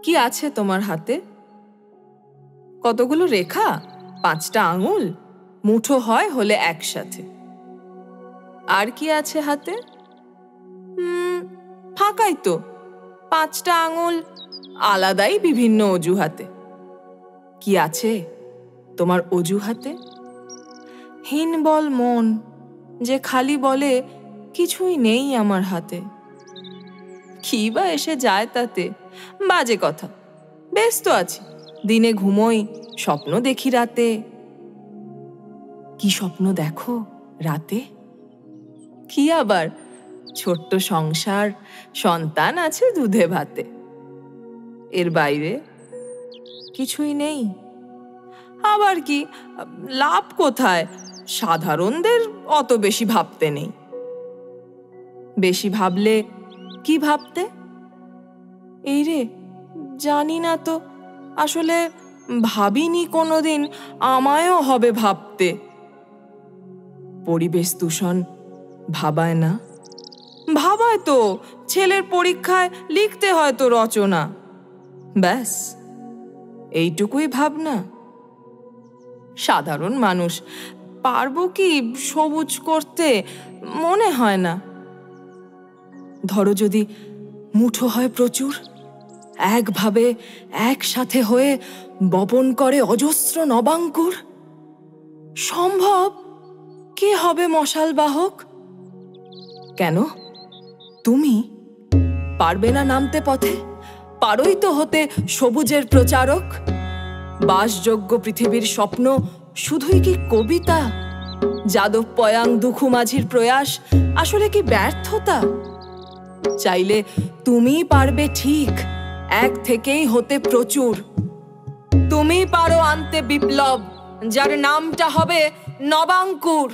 কি আছে তোমার হাতে? কতগুলো রেখা? 5টা আঙুল মুঠো হয় হলে একসাথে। আর কি আছে হাতে? ফাঁকাই তো, 5টা আঙুল আলাদাই বিভিন্ন অজুহাতে। কি আছে তোমার অজুহাতে? হীনবল মন যে খালি বলে কিছুই নেই আমার হাতে। কি বা এসে যায় তাতে, বাজে কথা। ব্যস্ত আছি, দিনে ঘুমোই, স্বপ্ন দেখি রাতে। কি স্বপ্ন দেখো রাতে? কি আবার, ছোট্ট সংসার, সন্তান আছে দুধে ভাতে। এর বাইরে কিছুই নেই। আবার কি লাভ কোথায়? সাধারণদের অত বেশি ভাবতে নেই। বেশি ভাবলে কি ভাবতে? এই রে, জানি না তো, আসলে ভাবিনি কোনোদিন আমায়ও হবে ভাবতে। পরিবেশ দূষণ ভাবায় না? ভাবায় তো, ছেলের পরীক্ষায় লিখতে হয় তো রচনা। ব্যাস এইটুকুই ভাবনা। সাধারণ মানুষ পারবো কি সবুজ করতে? মনে হয় না। ধরো যদি মুঠো হয় প্রচুর, একভাবে একসাথে হয়ে বপন করে অজস্র নবাঙ্কুর। সম্ভব? কে হবে মশাল বাহক? কেন তুমি পারবে না নামতে পথে? পারোই তো হতে সবুজের প্রচারক। বাসযোগ্য পৃথিবীর স্বপ্ন শুধুই কি কবিতা? যাদব পয়াং দুখু মাঝির প্রয়াস আসলে কি ব্যর্থতা? চাইলে তুমি পারবে ঠিক, এক থেকেই হতে প্রচুর। তুমি পারো আনতে বিপ্লব, যার নামটা হবে নবাঙ্কুর।